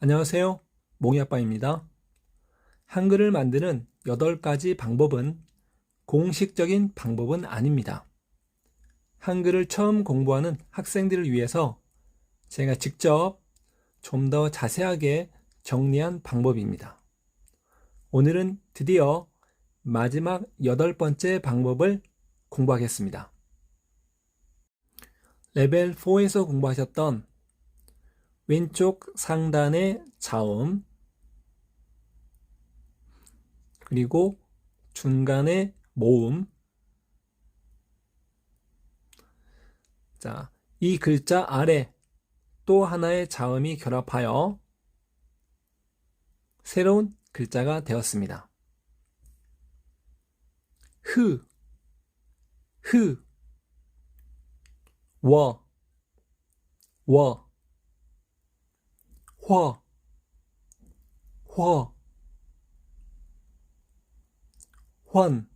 안녕하세요. 몽이아빠입니다. 한글을 만드는 8가지 방법은 공식적인 방법은 아닙니다. 한글을 처음 공부하는 학생들을 위해서 제가 직접 좀 더 자세하게 정리한 방법입니다. 오늘은 드디어 마지막 8번째 방법을 공부하겠습니다. 레벨 4에서 공부하셨던 왼쪽 상단의 자음, 그리고 중간의 모음. 자, 이 글자 아래 또 하나의 자음이 결합하여 새로운 글자가 되었습니다. 흐, 흐, 워, 워, 화, 화, 환,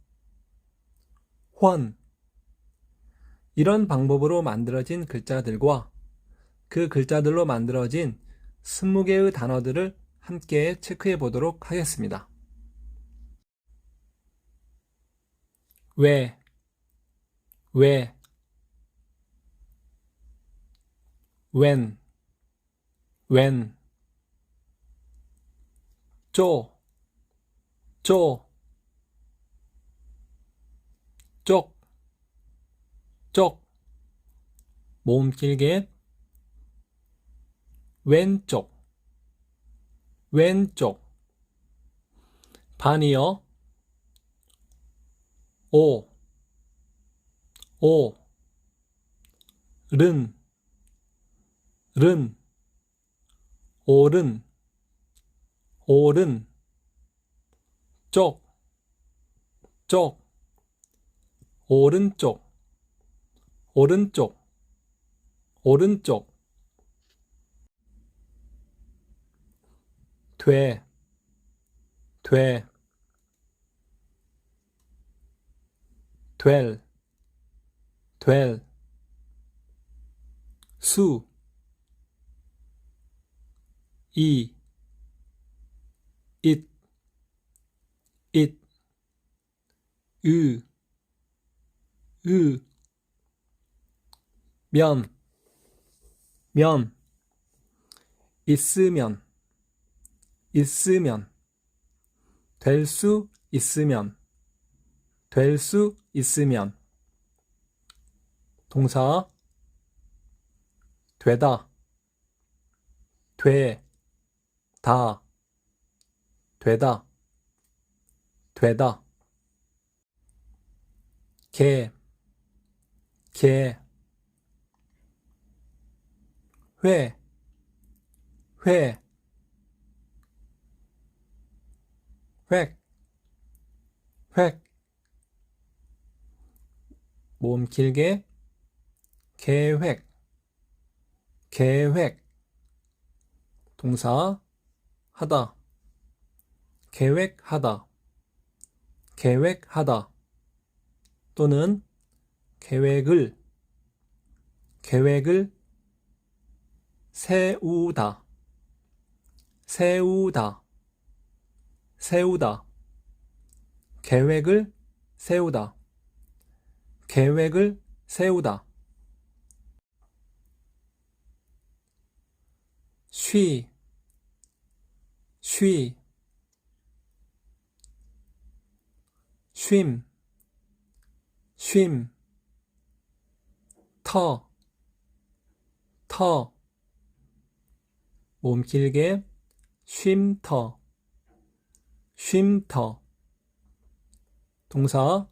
환. 이런 방법으로 만들어진 글자들과 그 글자들로 만들어진 20개의 단어들을 함께 체크해 보도록 하겠습니다. 왜, 왜, when, 쪼, 쪼, 쪽, 쪽, 모음 길게, 왼쪽, 왼쪽, 반이어, 오, 오, 른, 오른, 오른, 쪽, 쪽, 오른쪽, 오른쪽, 오른쪽, 돼, 될, 수, 이, 잇, 의, 면, 있으면, 될 수 있으면, 동사, 되다, 다, 되다, 개, 회, 획, 모음 길게, 계획, 동사, 하다, 계획하다, 또는 계획을 세우다, 계획을 세우다, 쉬, 쉼, 터, 몸 길게, 쉼터, 동사,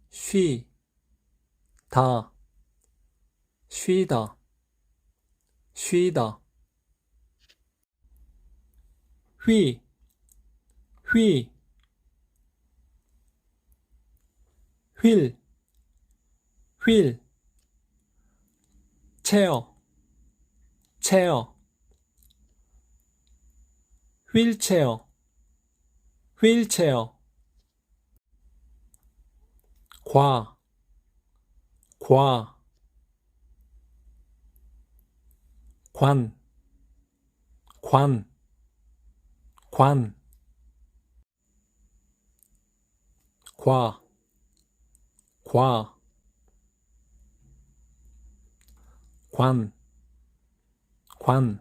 쉬다, 휘, 휠, 체어, 휠체어, 과, 관, 관, 과, 과, 관, 관,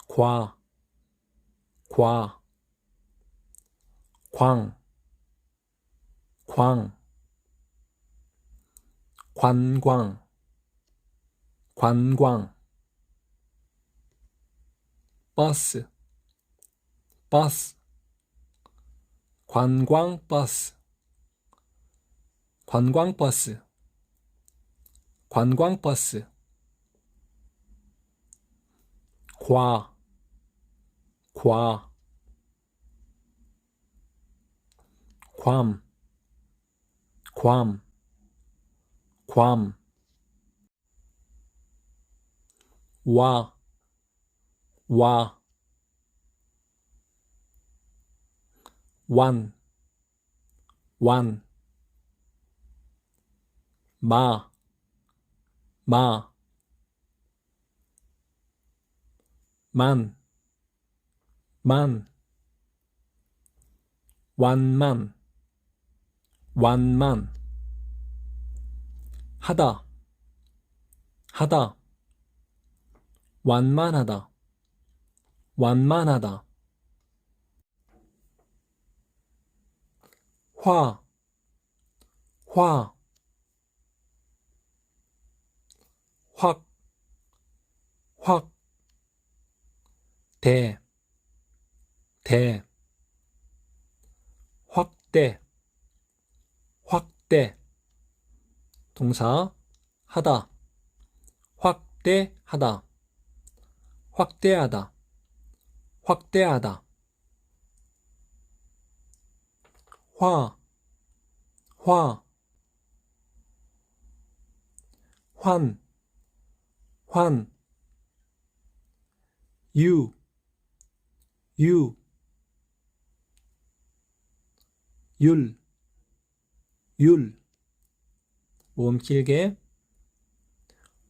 과, 과, 광, 광, 관광, 관광, 버스, 버스, 관광버스, 관광버스, 관광버스, 과, 과, 괌, 괌, 괌, 와, 와, 완, 완, 마, 마, 만, 만, 완만, 완만, 하다, 하다, 완만하다, 완만하다, 화, 화, 확, 확, 대, 대, 확대, 확대, 동사, 하다, 확대하다, 확대하다, 확대하다, 화, 화, 환, 환, 유, 유, 율, 율, 모음 길게,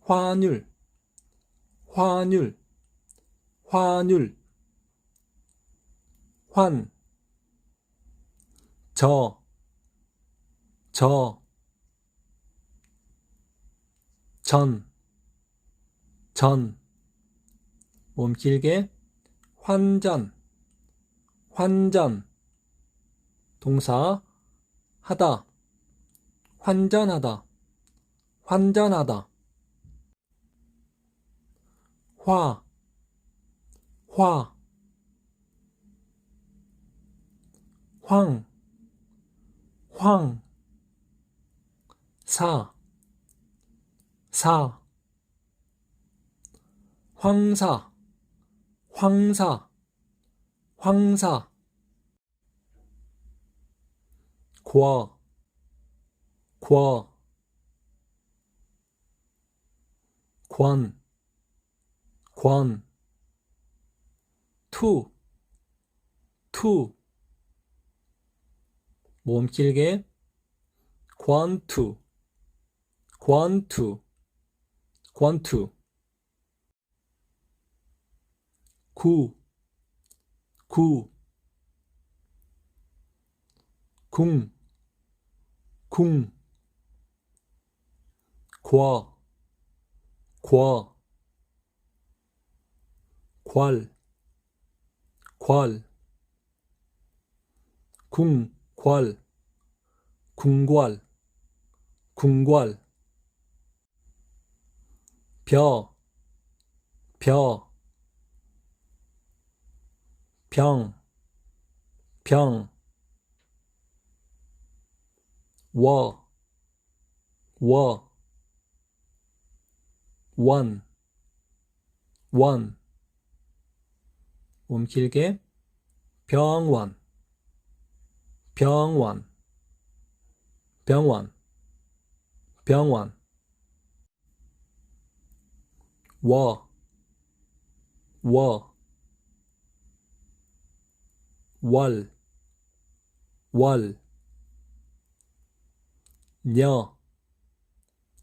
환율, 환율, 환율, 환, 저, 전, 전, 모음 길게, 환전, 환전, 동사, 하다, 환전하다, 환전하다, 화, 화, 황, 황, 사, 사, 황사, 황사, 황사, 과, 과, 관, 관, 투, 투, 모음 길게, 권투, 권투, 권투, 구, 구, 궁, 궁, 과, 과, 괄, 괄, 궁, 괄, 궁궐, 궁궐, 벼, 벼, 병, 병, 워, 워, 원, 원, 몸 길게, 병원, 병원, 병원, 병원, 워, 워, 월, 월, 녀,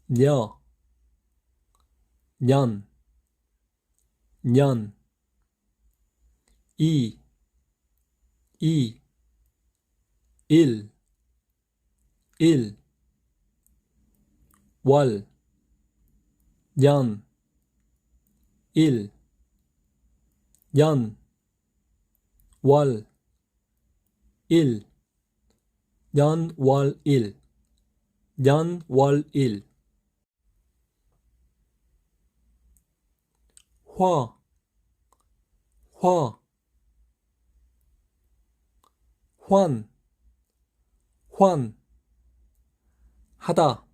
녀, 년, 년, 이, 일, 월, 년, 월, 년, 월, 일, 화, 환, 하다,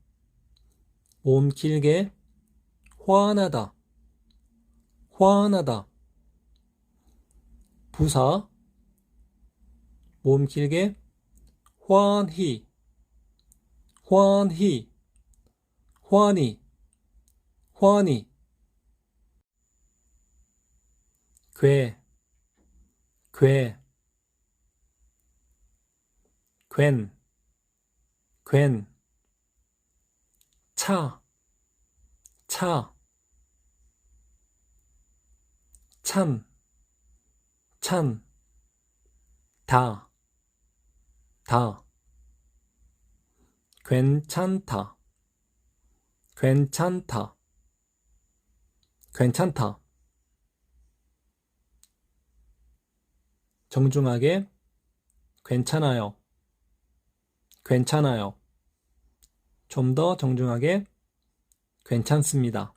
몸 길게, 화나다, 부사, 몸 길게, 환희, 환희, 괴, 괜, 차, 찬, 다, 괜찮다, 정중하게, 괜찮아요. 좀 더 정중하게, 괜찮습니다.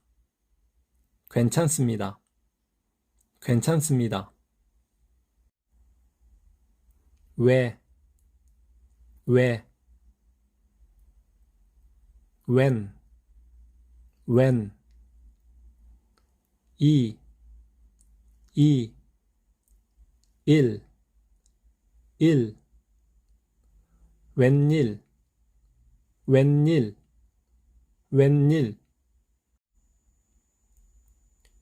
왜, 웬, 이, 일, 웬일,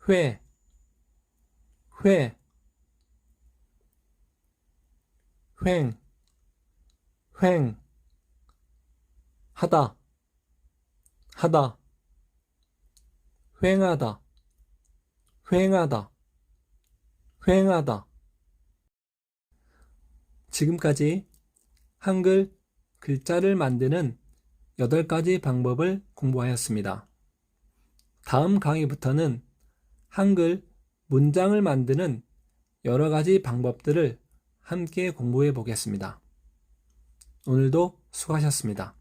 회, 횡, 하다, 휑하다, 지금까지 한글 글자를 만드는 8가지 방법을 공부하였습니다. 다음 강의부터는 한글 문장을 만드는 여러 가지 방법들을 함께 공부해 보겠습니다. 오늘도 수고하셨습니다.